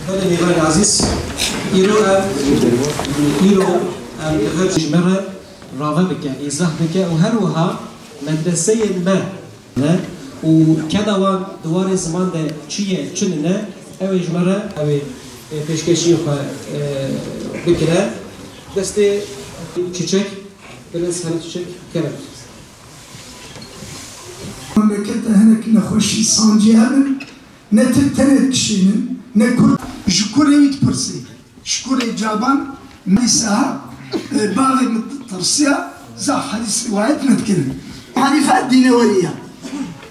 هذا نيفان عزيز إيرو غير مرة رافع بك إزاح بك وهروها مدرسة ما وكذا دوار زمان ده شيء شننا أو جمرة أو بيشكشي بكرة دسته çiçek biraz hani çiçek kerem. Memlekette henek ne hoşi sancıyanın ne tenet kişinin ne kur şüküreyit persi şükürey caban mesela bazı tersiya zah hadis rivayet netkin Hanife Dineveriye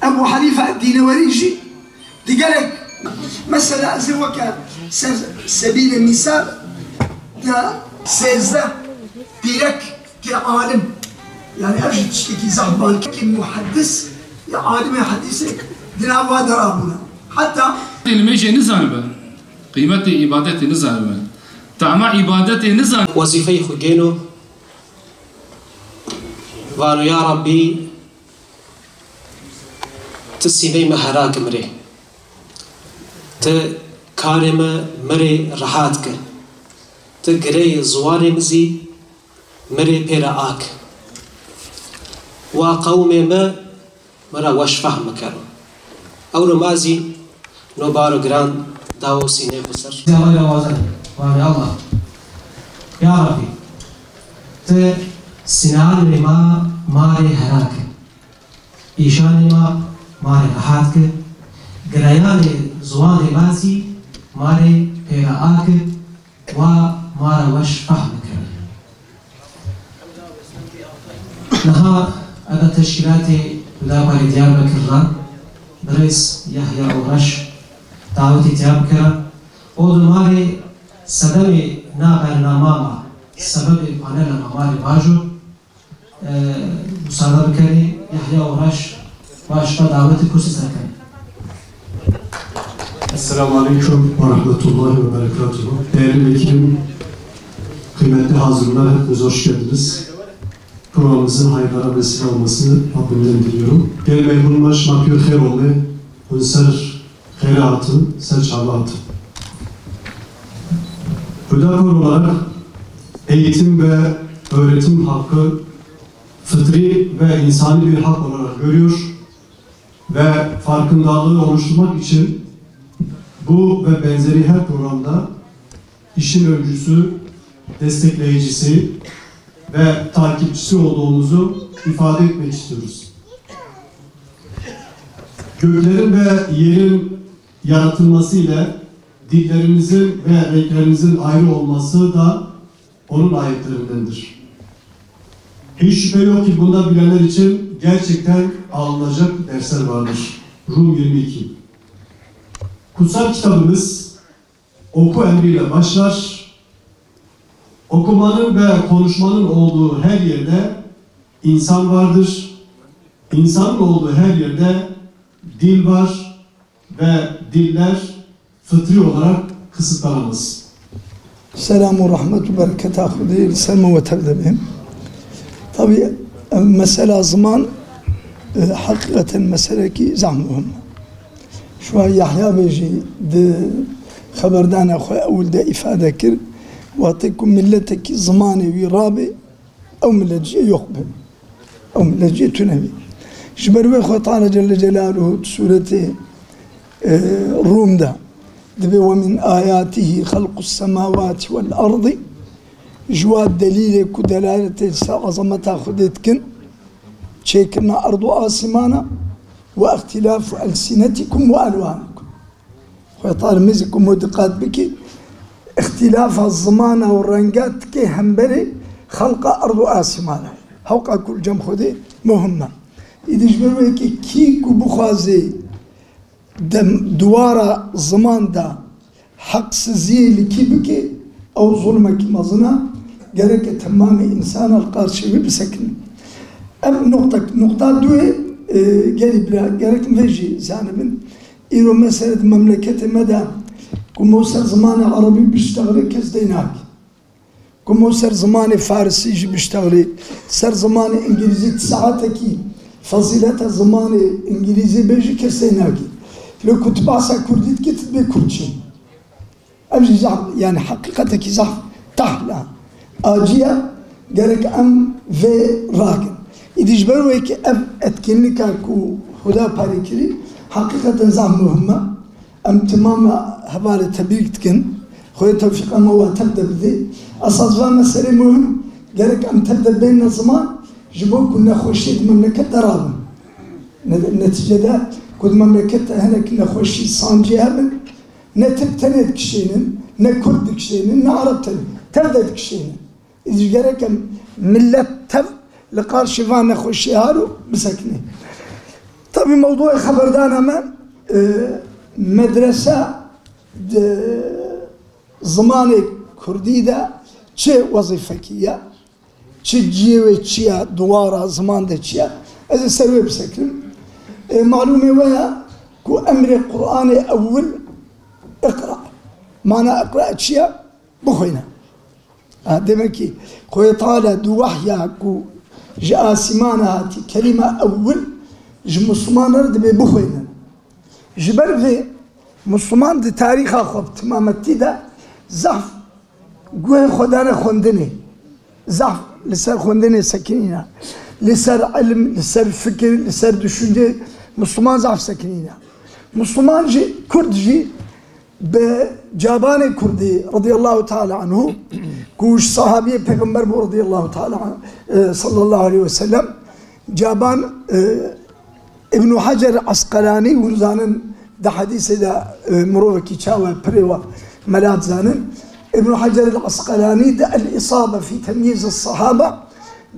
Ebu Hanife Dineverici diğerek mesela zevaka sebil misal da sezde direkt ki alim yani أجد شيء زعبان كمحدث يا عالم حديث دناوا درابنا حتى الميجي نزانبه قيمة عبادتي نزانبه تعمى عبادتي نزان وظيفة خجينو وانو يا ربي تسيني مهراك مري تكارم مري رحاتك تقري زواري مزي مري بيراك وقومي ما مرا وش فهم كانوا أول مازي نوبارو جراند داو سيني بسر الله وازن واني الله يا ربي ت سنان ما ماري هراك إيشان ما ماري رحاتك جريان زوان مازي ماري بيراك ومارا وش فهم كانوا نها هذا تشكيلاتي بدأوا دياربكر برئيس يحيى أورش دعوتي دياربكر أول ماري سببي نابرنامه سبب بانل ماري باجو مساعدة بكري يحيى أورش واشفى دعوتي كرسي سكري. Esselamu Aleyküm ve Rahmetullahi ve Berekatuhu. Değerli vekilim, kıymetli hazırlar, hepiniz hoş geldiniz. Programımızın hayırlara vesile olmasını Rabbimden diliyorum. Gelmeyi bulunmuş makbul hayır olmayı, hünser hayratın, ser çabatı. Hüdakor olarak eğitim ve öğretim hakkı fıtri ve insani bir hak olarak görüyor ve farkındalığı oluşturmak için bu ve benzeri her programda işin öncüsü, destekleyicisi ve takipçisi olduğumuzu ifade etmek istiyoruz. Göklerin ve yerin yaratılması ile dillerimizin ve renklerimizin ayrı olması da onun ayetlerindendir. Hiç şüphe yok ki bunda bilenler için gerçekten alınacak dersler vardır. Rum 22. Kutsal kitabımız oku emriyle başlar. Okumanın ve konuşmanın olduğu her yerde insan vardır. İnsanın olduğu her yerde dil var ve diller fıtri olarak kısıtlanamaz. Selamun rahmetu berekatuhu ahudi selmu ve tebdebim. Tabi mesela zaman hakikaten mesele ki zahmuhum. Şu an Yahya Beyci de haberdana xoy evvel de ifade kir واتيكم ملتك زماني ورابي او ملتجي يقبل او ملتجي تنبي جبروي خو تعالى جل جلاله سورة الروم ده دبي ومن آياته خلق السماوات والأرض جواد دليلك ودلالة عظمتها خدتكن شيكنا أرض آسمانا واختلاف ألسنتكم وألوانكم خو تعالى مزكم ودقات بكي اختلاف الزمان والرنجات كي همبري خلق أرض آسمانا هوقا كل جم خدي مهمة إذا جبروي كي بخازي دم دوارا زمان دا حق سزيل كي بكي أو ظلمك مظنا جرك تمام إنسان القارشي بسكن أم نقطة دوي جري بلا جرك مفيجي زانبن إيرو مسألة مملكة مدى كم سر زمان عربي بيشتغل كزديناك كم سر زمان فارسي بيشتغل سر زمان إنجليزي ساعتكي فضيلة زمان إنجليزي بيجي كزديناك لو كنت بعصا كرديت كتب بكردشي أمشي زعف يعني حقيقتك زعف تحلا آجية قالك أم في راكن إذا جبروا هيك أتكلنك كو هدا باريكري حقيقة زعف مهمة أم تمام هبالة تبيك تكن خوي توفيق أما هو تبدأ بذي أصدفا مسألة مهم قالك أم تبدأ بين الزمان جبوك كنا خوشيت مملكة درابا النتيجة ده كل مملكة هنا كنا خوشي صانجي هبن نتبتنت كشينن نكرد كشينن نعرب تبدأ كشينن إذا قالك ملة تب لقار شفان نخوشي هارو بسكني طبعا موضوع خبر دانا ما مدرسة زمان كردي ده چه وظيفكية چه جيوه چيا دوارا زمان ده چيا از سروي بسكرم معلومة ويا كو أمر القرآن أول اقرأ معنى اقرأ چيا بخوينا دمكي خوي طالة دو وحيا كو جاء سمانة هاتي كلمة أول مسلمان رد بخوينا جبر في مسلمان دي تاريخ أخوب تمامتي ده زعف قوي خدانا خوندني زعف لسر خوندني سكنينا لسر علم لسر فكر لسر دشونجي مسلمان زعف سكنينا مسلمان جي كرد جي بجابان كردي رضي الله تعالى عنه كوش صحابي پیغمبر رضي الله تعالى عنه صلى الله عليه وسلم جابان ابن حجر عسقلاني ورزانن ده حديث ده مروه كيشاوه بريوه ملات زانن ابن حجر العسقلاني ده الإصابة في تمييز الصحابة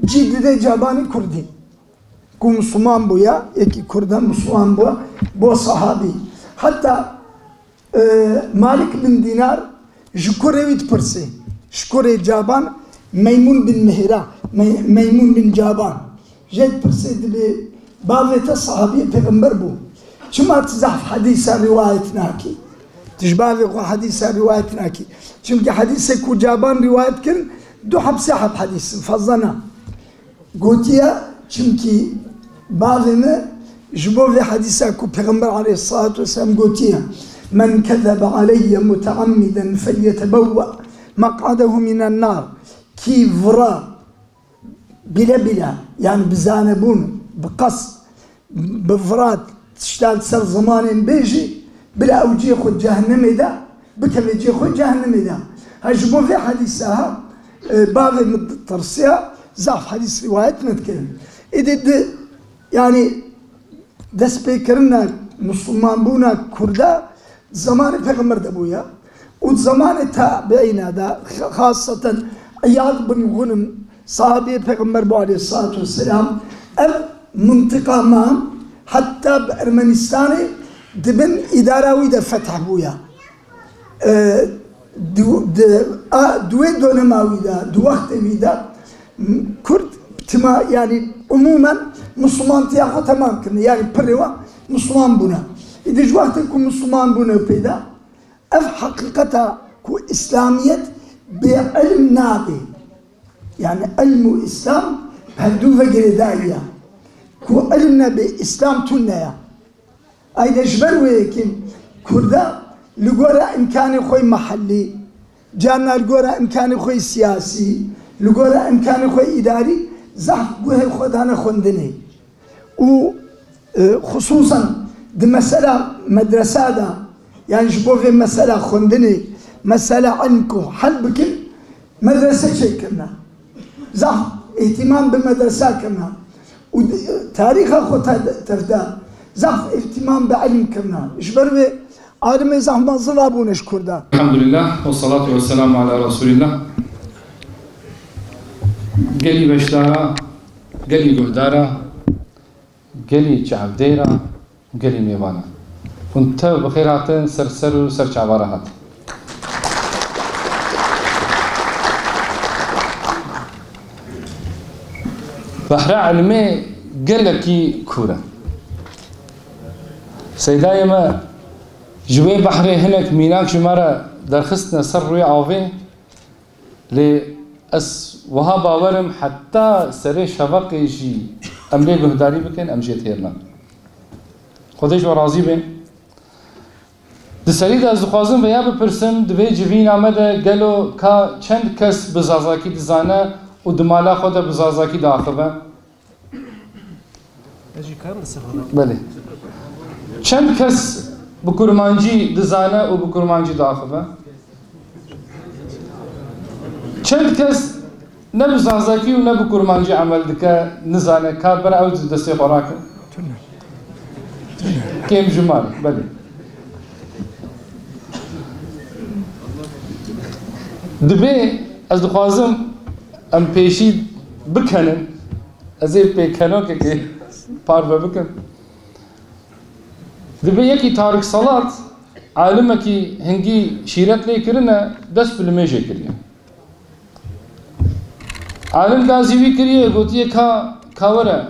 جيد ده جاباني كردي كو مسلمان بويا يكي كردان مسلمان بويا بو صحابي حتى مالك بن دينار شكوري ويتبرسي شكوري جابان ميمون بن مهرا ميمون بن جابان جيد برسي دبي بابة الصحابي پیغمبر بو شما تزحف حديث روايتناكي تشبه حديث روايتناكي شما حديث كو جابان روايت كن دو حبسي حب حديث فظنا قوتيا شمكي بعضنا جبو في حديثة كو پیغمبر عليه الصلاة والسلام قوتيا من كذب علي متعمدا فليتبوأ مقعده من النار كي فرا بلا يعني بزانبون بقص بفرات تشتغل سر زمان بيجي بلا اوجي خد جهنم ده بكفي خد جهنم ده هجبون في حديثها بعض الترسية زعف حديث رواية نتكلم إذا يعني دس بيكرنا مسلمان بونا كردا زمان پیغمبر دبويا وزمان تابعين ده خاصة عياض بن غنم صحابي پیغمبر بو عليه الصلاة والسلام منطقة ما حتى بأرمنستان دبن إداراوي ده فتح بويا دوي دونماوي ده دو وقت ده كرد تما يعني عموما مسلمان تياخو تمام كنا يعني بريوا مسلمان بنا إذا جوقت كو مسلمان بنا بيدا أف حقيقتها كو إسلامية بعلم نابي يعني علم إسلام هدو فقر داعية كو علمنا بإسلام تنيا أيضا جبروا يكين كردا لقورا إمكاني خوي محلي جانا لقورا إمكاني خوي سياسي لقورا إمكاني خوي إداري زحف قوه خدانا خندني وخصوصا دي مسألة مدرسة دا يعني جبو في مسألة خندني مسألة عنكو حل بكم مدرسة شيء كنا زحف اهتمام بالمدرسة كنا وتاريخ أخو تردا زحف اهتمام بعلم كنا إجبر بي عالم زحف ما ظلابون اشكر دا الحمد لله والصلاة والسلام على رسول الله قلي بشدارا قلي قهدارا قلي شعبديرا قلي ميوانا كنت بخيراتين سرسر وسر شعبارات بحر علمي قلكي كورة سيداي ما جوي بحري هناك ميناك شمارة درخستنا سر روي عوفي أس وها باورم حتى سري شفق يجي أملي بهداري بكن أمشي تيرنا خديش ورازي بين دسری دا زخوازم و یا بپرسم دوی جوین آمده گلو که چند کس بزازاکی دزانه و دمالا خود بزازاکی داخبه؟ بله. چند کس بکرمانجی دزانه و بکرمانجی داخبه؟ چند کس نه بزازاکی و نه بکرمانجی عمل دکه نزانه که برای او دستی خوراکه؟ کم جمال بله. دبی از دخوازم ام پیشی بکنن از این پیکنو که پارو بکن دبی یکی تارک صلات عالمه که هنگی شیرت لی کرنه دست بلمیجه کریه عالم دازیوی کریه گوتیه کاوره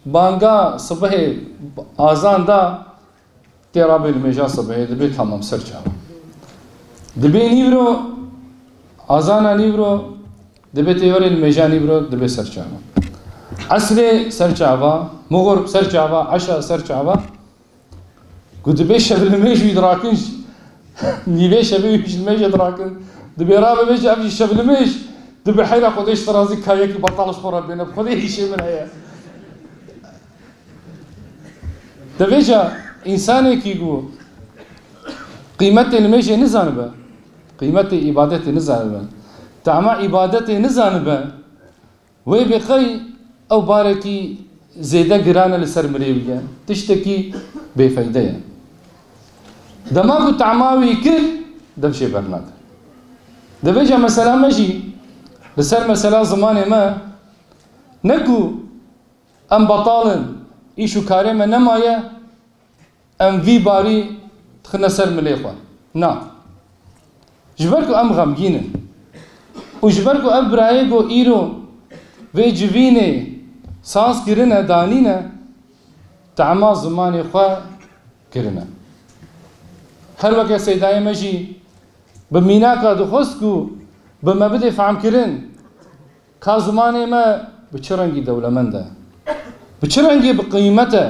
بانگا صبح آزان دا تیرا بلمیجه صبح دبی تمام سر چاوه دبی نیورو آزانا نیورو دبی تیوری الميجا نیورو دبی سرچاوا عصر سرچاوا مغرب سرچاوا عشاء سرچاوا قد دبی شب الميج ويدراكنش نيبي شب الميج يدراكن دبي رابع بيج أبي شب الميج دبي حيلا خديش ترازي كايك بطلش خورا بينا خديش شيء من هيا دبي جا إنساني كيقول قيمة الميج نزانبه قيمة عبادت نزانبه تعمى عبادت نزانبه وي بخي او باركي زيده قرانه لسر مريوية تشتكي بفايدة دماغو تعماوي كل دمشي برناد دبيجا مثلا مجي لسر مثلا زمان ما نكو ام بطالن ايشو كاريما نمايا ام في باري تخنا سر مليخوان نا جبركو ام غمگينن وجبركو ام برايگو ايرو وي جوينه سانس كرنه دانينه تعما زماني خوا كرنه هر وقت سيداي مجي بميناكا دخوسكو بمبدأ فهم كرن كا زماني ما بچرنگي دولمنده بچرنگي بقيمته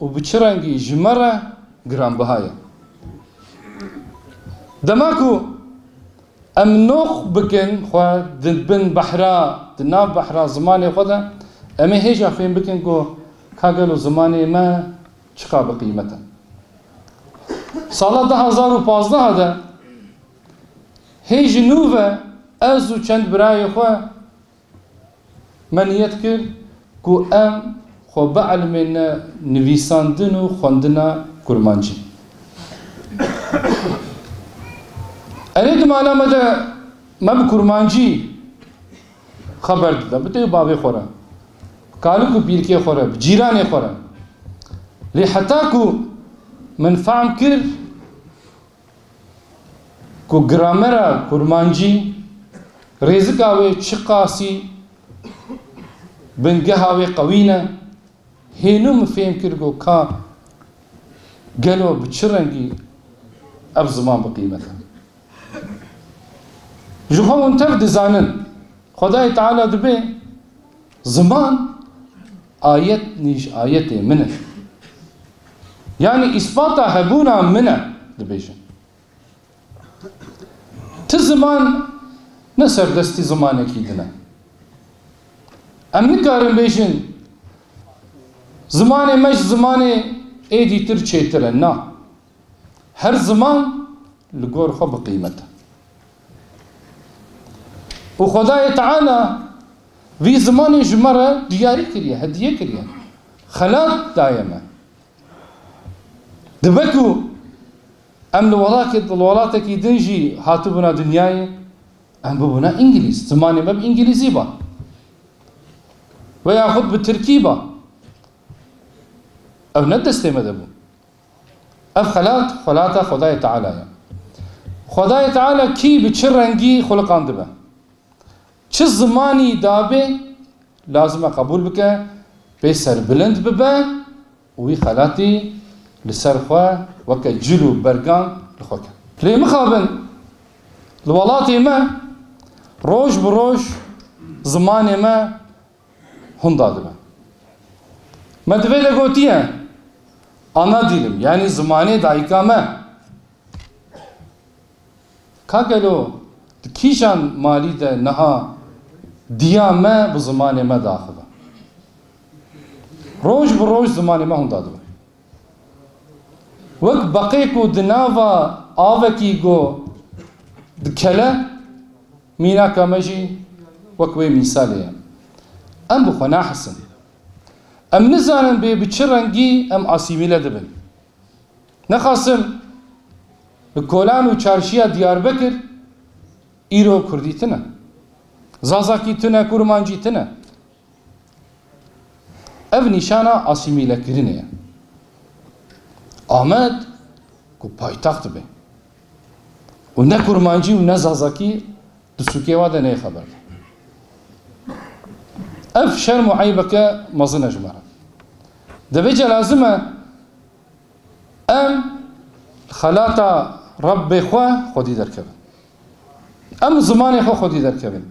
وبچرنگي جمره گران بهايه دماكو ام نوخ بكن خوا دبن بحرا دناب بحرا زماني خدا امي هيجا فين بكن كو كاغلو زماني ما چقا بقيمته سالا 2015 هذا هيج نوفا ازو چند براي خوا من يذكر كو ام خو بعلمنا نويساندن و خوندنا كرمانجي أريد معلومة ده ما بكرمانجي خبر ده بتيجي بابي خورا قالوا كو بيركي خورا بجيراني خورا لي حتى كو من فهم كر كو جرامرا كرمانجي رزقاوي شقاسي بنجهاوي قوينا هينو مفهم كر كو كا قالوا بتشرنجي أب زمان بقيمتها جوهو انتف دزانن خدای تعالی دبي زمان آيات نيش آيات منه يعني إثباتا هبونا منه دبيشن تزمان نسر دستي زمانه كيدنا أم نكارن بيشن زمانه مش زمانه ايدي ترچه ترنا هر زمان لقور خو بقيمته وخدای تعالی في زمان جمرة دياري كريا هدية كريا خلاط دائما دبكو ام الولاك دنجي هاتبنا دنياي ام ببنا انجليز زماني ما بانجليزي با وياخذ بالتركيبه او ندستي مدبو اف خلاطه خدای تعالی خدای تعالی كي بتشرنجي خلقان دبه چه زمانی دابه لازم قبول بکه به سر بلند ببه وی خلاتی لسر خواه وکه جلو برگان لخواه کن لی مخابن الولاتی ما روش بروش زمانی ما هم داده به مدوی لگوتیه ana dilim yani zamanê dayika me ka gelo kîjan malî de niha diya me bi zamanê me daxibe roj bi roj zamanê me hûnda dibe wek beqê ku di nava avekî got dikele mînaka me jî wek wê mîsalê ye em bi xwe nahisin em nizanin bê bi çi rengî em asîmîle dibin nexwasim bi kolan û çarşiya Diyarbekir îro Kurdî tune zazakî tune kurmancî tune ev nîşana asîmîlekirinê ye Amed ku paytaxt dibe û ne kurmancî û ne zazakî di sûkê wa de nê xeber ev şerm û eybeke mezin e ji me re devêce lazim e em xelata Rabbê xwe xwedî derkevin em zimanê xwe xwedî derkevin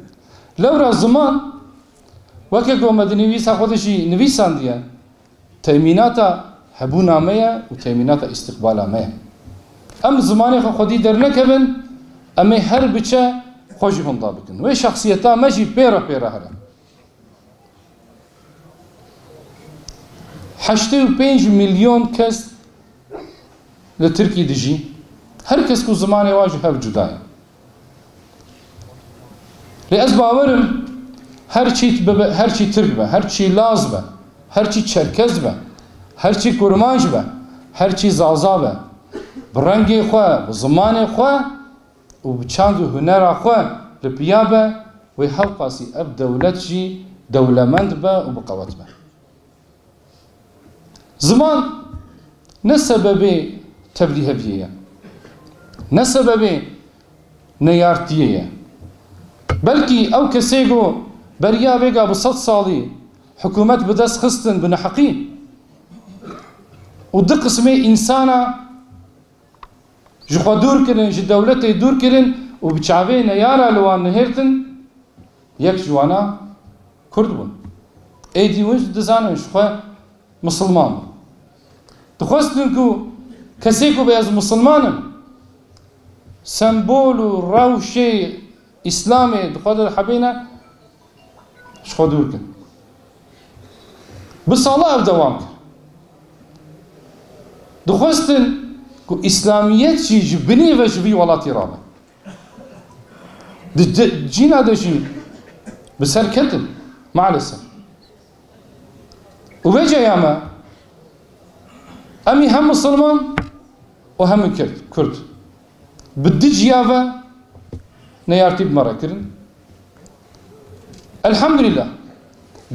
lewra ziman wekek got me di nivîsa xwe de jî nivîsandiye temînata hebûna me ye û temînata îstiqbala me ye em zimanê xwe xwedî dernekevin em ê her biçe xwe jî hûnda bikin wê şexsiyeta me jî pêra pêra here 85 milyon kes li Tirkî dijî her kes ku zimanê wa ji hev cuda ye lê ez bawerim her çî bibe her çî Tirk be her çî Laz be her çî Çerkez be her çî kurmanc be her çî zaza be bi rengê xwe bi zimanê xwe û bi çand û hunera xwe li piya be wê hev qasî ev dewlet jî dewlemend be û bi qewet be Ziman ne sebebê tevlî heviyê ye ne sebebê neyartiyê ye belkî ew kesê got beriya vêga bi 100 salî hikûmet bi dest xistin bi neheqî û di qismê însana ji xwe dûr kirin ji dewletê dûr kirin û bi çavê neyara li wan nihêrtin yek ji wana Kurd bûn êdî wî dizanin ji xwe Müslüman bûn dixwestin ku kesê ku bêje Müslümanin sembol û rewşê İslamê dixwe de hebîne ji xwe dûr kin bi sala ev dewam kir dixwestin ku İslamiyet jî ji binê ve ji vî welatî rabe di cîna de jî bi ser ketin maalesef û vê ceya me em hem Müslüman û hem Kurd bi di ciya ve neyartî bi me re kirin elhamdülillah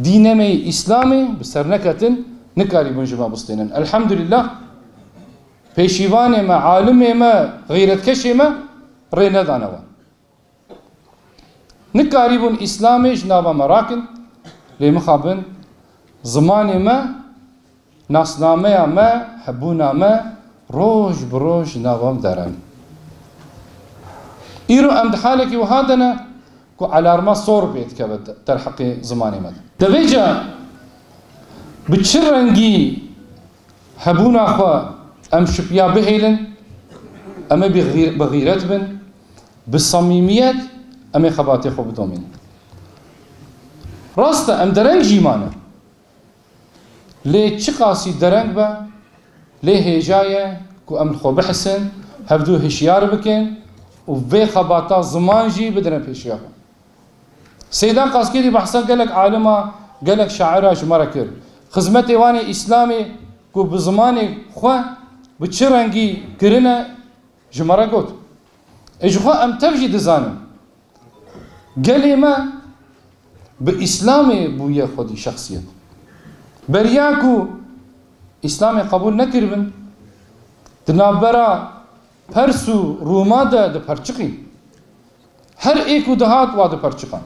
dînê me İslamê bi ser neketin nikarîbûn ji me bistênin elhamdülillah pêşîvanê me alimê me xîretkeşê me rê nedane wan nikarîbûn İslamê ji nava me rakin lê mixabin zimanê me nasnameya me hebûna me roj bi roj nava me deran îro em di halekî wiha de ne ku alarma sor pê dikeve der heqê zimanê me de devêce bi çi rengî hebûna xwe em şipiya bihêlin em ê bi xîret bin bi samîmiyet em ê xebatê xwe bidomînin rast e em dereng jî mane lê çi qasî dereng be lê hêja ye ku em li xwe bihisin hevdû hişyar bikin û vê xebata ziman jî bidine pêşiya xwe Seydan Qaskêdî behsa gelek alima gelek şaira ji me re kir xizmetê wanê İslamê ku bi zimanê xwe bi çi rengî kirine ji me re got ê ji xwe em tev jî dizanin gelê me bi İslamê bûye xwedî şexsiyet beriya ku İslamê qebûl nekiribin di navbera Pers û Rûma de di perçiqîn her ê ku dihat wa di perçiqan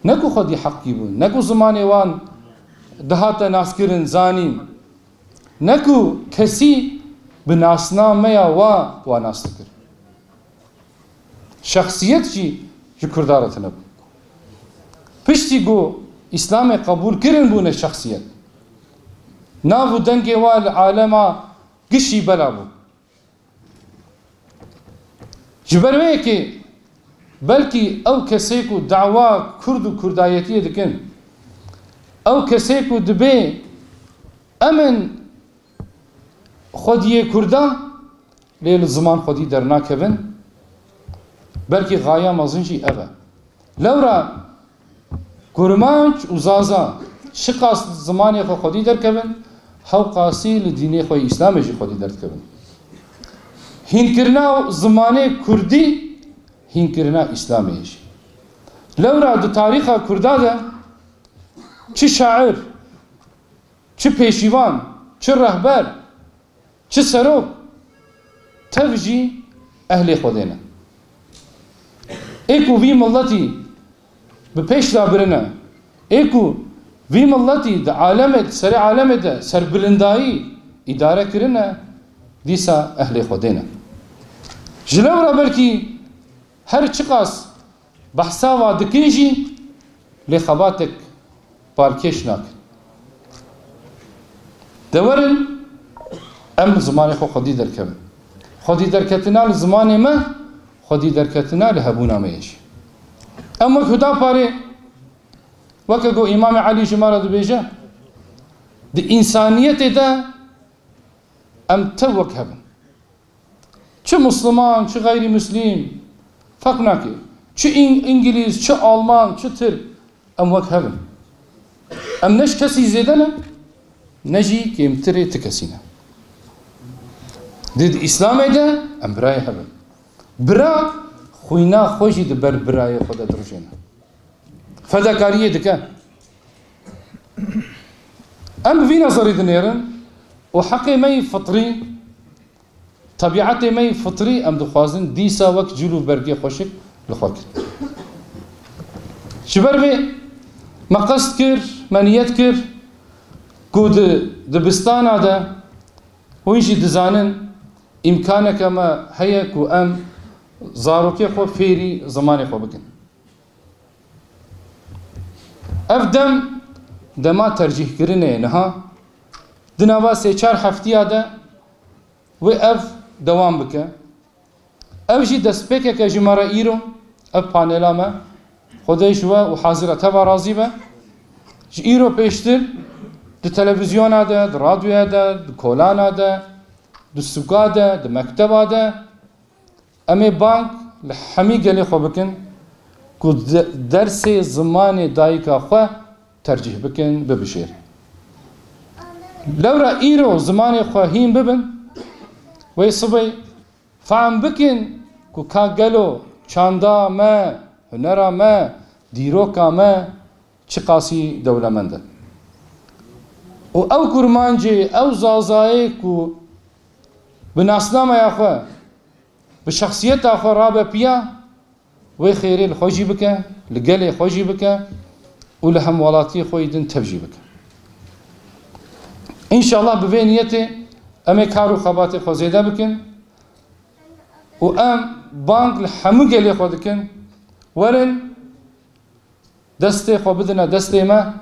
ne ku xwedî heqî bûn ne ku zimanê wan dihate naskirin zanîn ne ku kesî bi nasnameya wa nas dikir şexsiyet jî ji Kurdar re tune bû piştî got İslamê qebûl kirin bûne şexsiyet nav û dengê wa li alema قشي بلا بو جبروه که بلكي او كسيكو دعوة كرد كردايتية دكن او كسيكو دبي امن خودية كردا ليل الزمان خودي درنا كبن بلكي غاية مازنجي ابا لورا كرمانج وزازا شقاس زماني خو خودي در كبن هاو قاسي لديني خو اسلامي جي خودي در كبن هين كرنا زماني كردي هين كرنا إسلامي شيء لورا دو تاريخ كردا ده چه شاعر چه پیشیوان چه رهبر چه سروک تفجي أهل خودنا ايكو في ملتي بپیش دابرنا ايكو في ملتي ده عالمت سر عالمت ده سر بلندائی اداره کرنا ديسا أهل خودنا جلورا بلكي هر چقاس بحثا و دکیجی لخباتك پارکش ناکن دورن ام زمان خو خودی درکم خودی درکتنا لزمان ما خودی درکتنا لهبونا ميش اما خدا پاره وكگو امام علي جمارة دبيجه دي انسانيت ده ام توك هبن چه مسلمان چه غير مسلم فرق ناكي چه انجليز چه آلمان چه ترک ام وك هبن ام نش كسي زيدنا نجي كيمتري تكسينا ديد اسلام ده ام براي هبن برا خوينا خوشي دبر براي خدا دروجينا فداكاريه دكا ام في نظري دنيرن وحقي مي فطري طبيعتي مي فطري ام دخوازن ديسا وك جلو برقي خوشك لخوك شبر بي ما قصد كر ما نيت كر كود دبستان هذا ويجي دزانن امكانك ما هيك وام زاروكي خو فيري زماني خو بكن افدم دما ترجيح كرنه نها دناوا سه 4 هفتي هذا و اف دوام بك اوجي دسبك كجمره ايرو اف بانيلا ما خديش وحاضره تبع راضي به ايرو بيشتر د تلفزيون هذا د راديو هذا د كولان هذا د سوق هذا د مكتب هذا امي بانك لحمي قال خو بكن كو درس زمان دايكا خو ترجيح بكن ببشير لورا ايرو زمان خو هين ببن وی صبی فهم بکن که کاغلو چاندا ما هنرا ما دیروکا ما چه قاسی دولمنده و او کرمانجی او زازایی که بناسنامه اخوه بشخصیت اخوه رابه پیا وی خیری لخوشی بکه لگلی خوشی بکه و لهموالاتی خویدن تبجی بکه انشاءالله بوی نیته امي كارو خباتي خو زيدا بكن و ام بانك لحمو قلي خو دكن ورن دستي خو بدنا دستي ما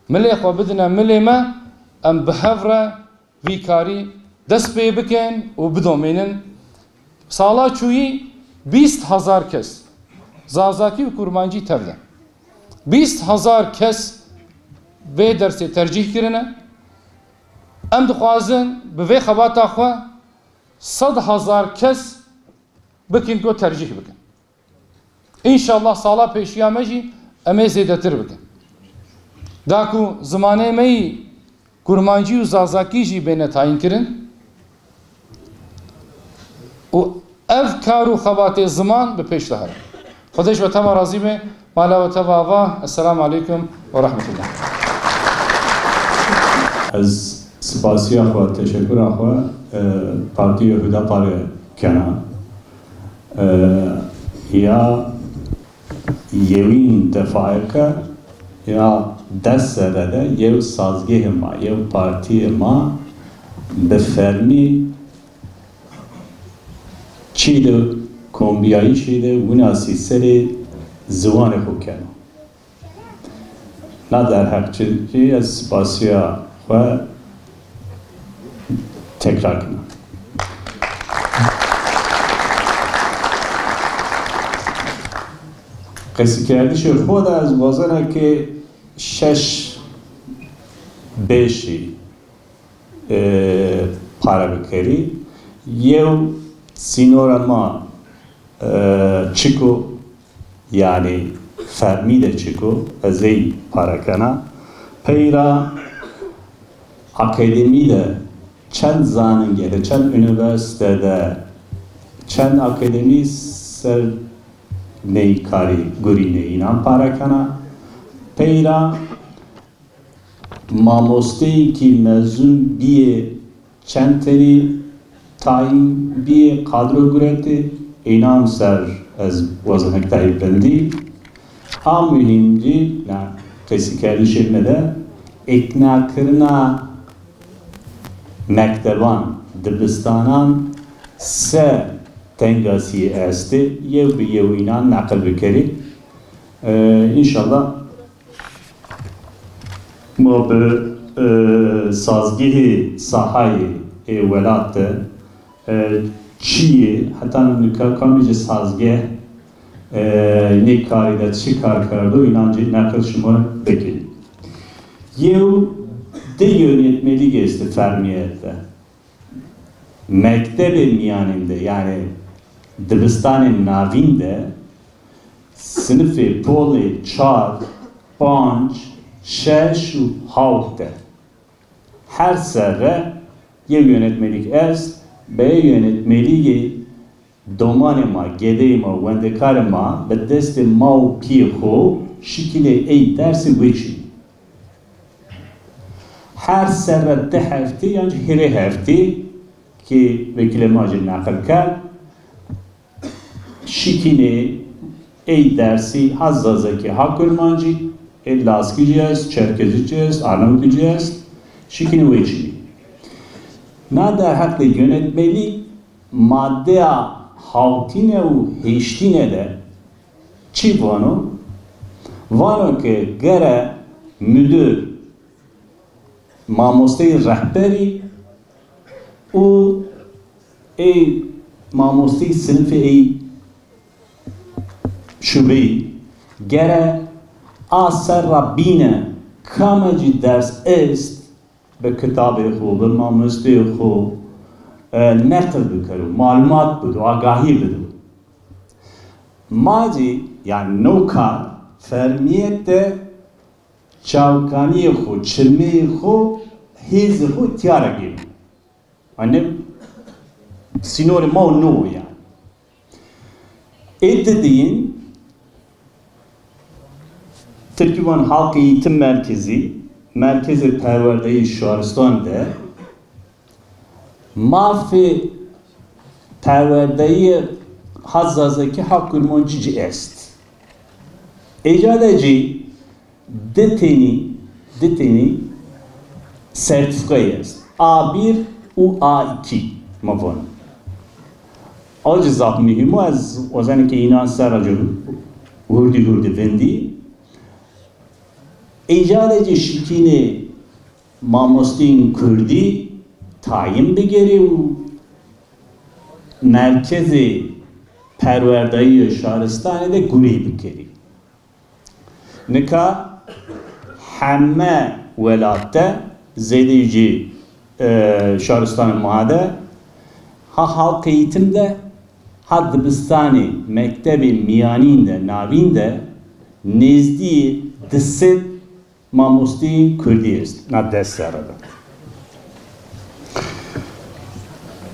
ملي خو بدنا ملي ما ام بهفرة في كاري دست بي بكن و بدومينن سالا چوي 20,000 کس زازاكي و كرمانجي تبدا 20,000 کس به درس ترجيح كرنا ام دخوازن به خبات اخوا 100,000 کس بکن کو ترجیح بکن ان شاء الله سالا پیشیا مجی ام زیاده تر بکن داکو زمانه می کرمانجی و زازاکی جی بین تعیین کرن و اذکار و خبات زمان به پیش دهر خودش و تما راضی به مالا و تبا السلام علیکم و رحمت الله از سپاسی آخوا تشکر آخوا پارتی هدا پاره کنن یا یوین دفاع که یا دست سرده یو سازگه ما یو پارتی ما بفرمی چی دو کمبیایی شده وناسی سر زوان خود کنن نه در حق چی از سپاسی آخوا تکرار کنم قصی کردیش خود از وازنه که 6 بیشی پاره بکری یو سینور ما چیکو یعنی فرمیده چیکو از ای پاره کنه پیرا اکادمی ده چند زاننگه ده چند یونیورسیته ده چند اکادمی سر نیکاری گرینه اینام پاره کنه پیرا ماموستهی که مزون بیه چند تری تایم بیه قادرو گرده اینام سر از وزن اکتایی بندی مهم جی نه کسی کردیش مده اقناع کرنا مکتبان دبستانان سه تنگاسی استه یو به یو اینا نقل بکری انشالله ما به سازگی ساحای ولات چیه حتی نکامی سازگی نیکاری ده چی کار کرده اینانجی نقل شما بکنید یو ده yönetmelik است فرمیته مکتب میاننده یعنی دبستان ناوینده سنف پول 4 5 6 و 7 her sene یه yönetmelik است به yönetmeliği doman ما گده ما وندکار ما به دست ما و پی خو شکل ای درس ویچی هر سر 10 هفته یا هر هفته که وکیل ماجر نقل کرد شکل ای درسی حزازه که ها کرمانجی لاسکی است، چرکزی است، آرناوتی است شکل ویچی نه در حق یönetmelik ماده هاوتینه و هشتینه ده چی وانو که گره مدیر ماموسته رهبری و ای ماموسته صنف ای شبهی گره آثر را بینه کامجی درس است به کتاب خو به ماموسته خو نقل بکرو معلومات بدو آگاهی بدو ماجی یعنی نوکار فرمیت چاوکانی خو چرمه خو هیز خو تیاره گیم یعنی سینور ما نو یعنی اددین ترکیبان halk eğitim merkezi perverde şahristan de mafi perverdeyi hazzazaki hakkul muncici est. Ecadeci deteni sertifika est. A1 u A2 mafon. Acizat mühimi az o zaman ki inan saracı hurdi vendi. Ecadeci şikini mamostin kurdi tayin bigeri و مرکز پروردهی شهرستان ده گوری بکری نکا همه ولایت زیدیجی شهرستان ماده ها halk eğitimde ha dibistani mektebi miyaninde navinde nezdi disit mamusti kurdi est na dest arada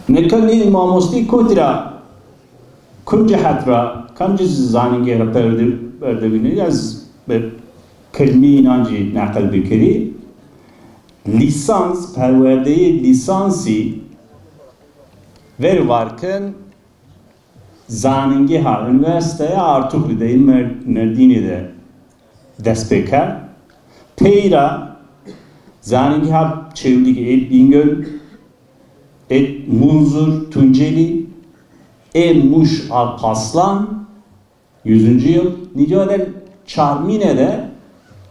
نکنی ماموستی کدرا کم جهت را کم جز زانینگه را پردبینید از به کلمی اینانجی نقل بکری لیسانس پرورده لیسانسی وارکن زانینگه ها üniversite artık de merdini de dest bekar peyra زانینگه ها çevrili el bingöl Munzur Tunceli, Muş Alpaslan 100. yıl Nicadel Çarmine'de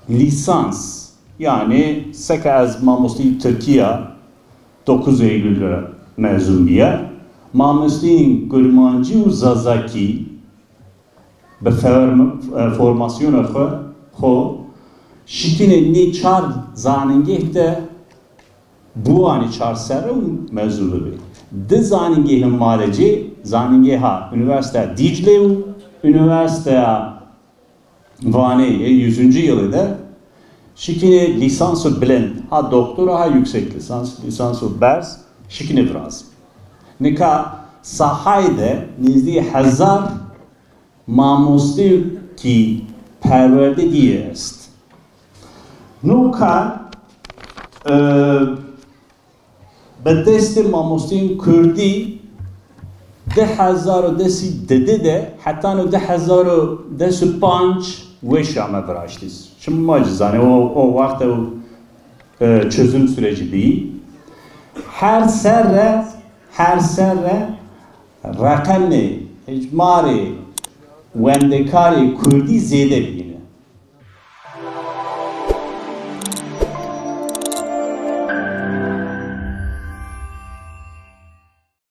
lisans yani Sekaz Mamusti Türkiye 9 Eylül'de mezun diye Mamusti'nin Gülmancı Zazaki به فرماسیون خو شکینه نی چار زاننگه ده بوانی چار سره و موضوع بی ده زاننگه هم مالجی زاننگه ها üniversite Dicle و üniversite Vane 100. yılı da şikine lisansı bilen ha doktora ha yüksek lisansı bers şikine Fransız. Nika sahayde nizdi 1000 mamusti ki perverdegi est. Nuka به دست ماموستین کردی 10,010 de hatta 10,015 veşame bıraştız. Şimdi macizane o vakti çözüm süreci değil. Her serre rakamı icmari wendekari Kurdi zede bir.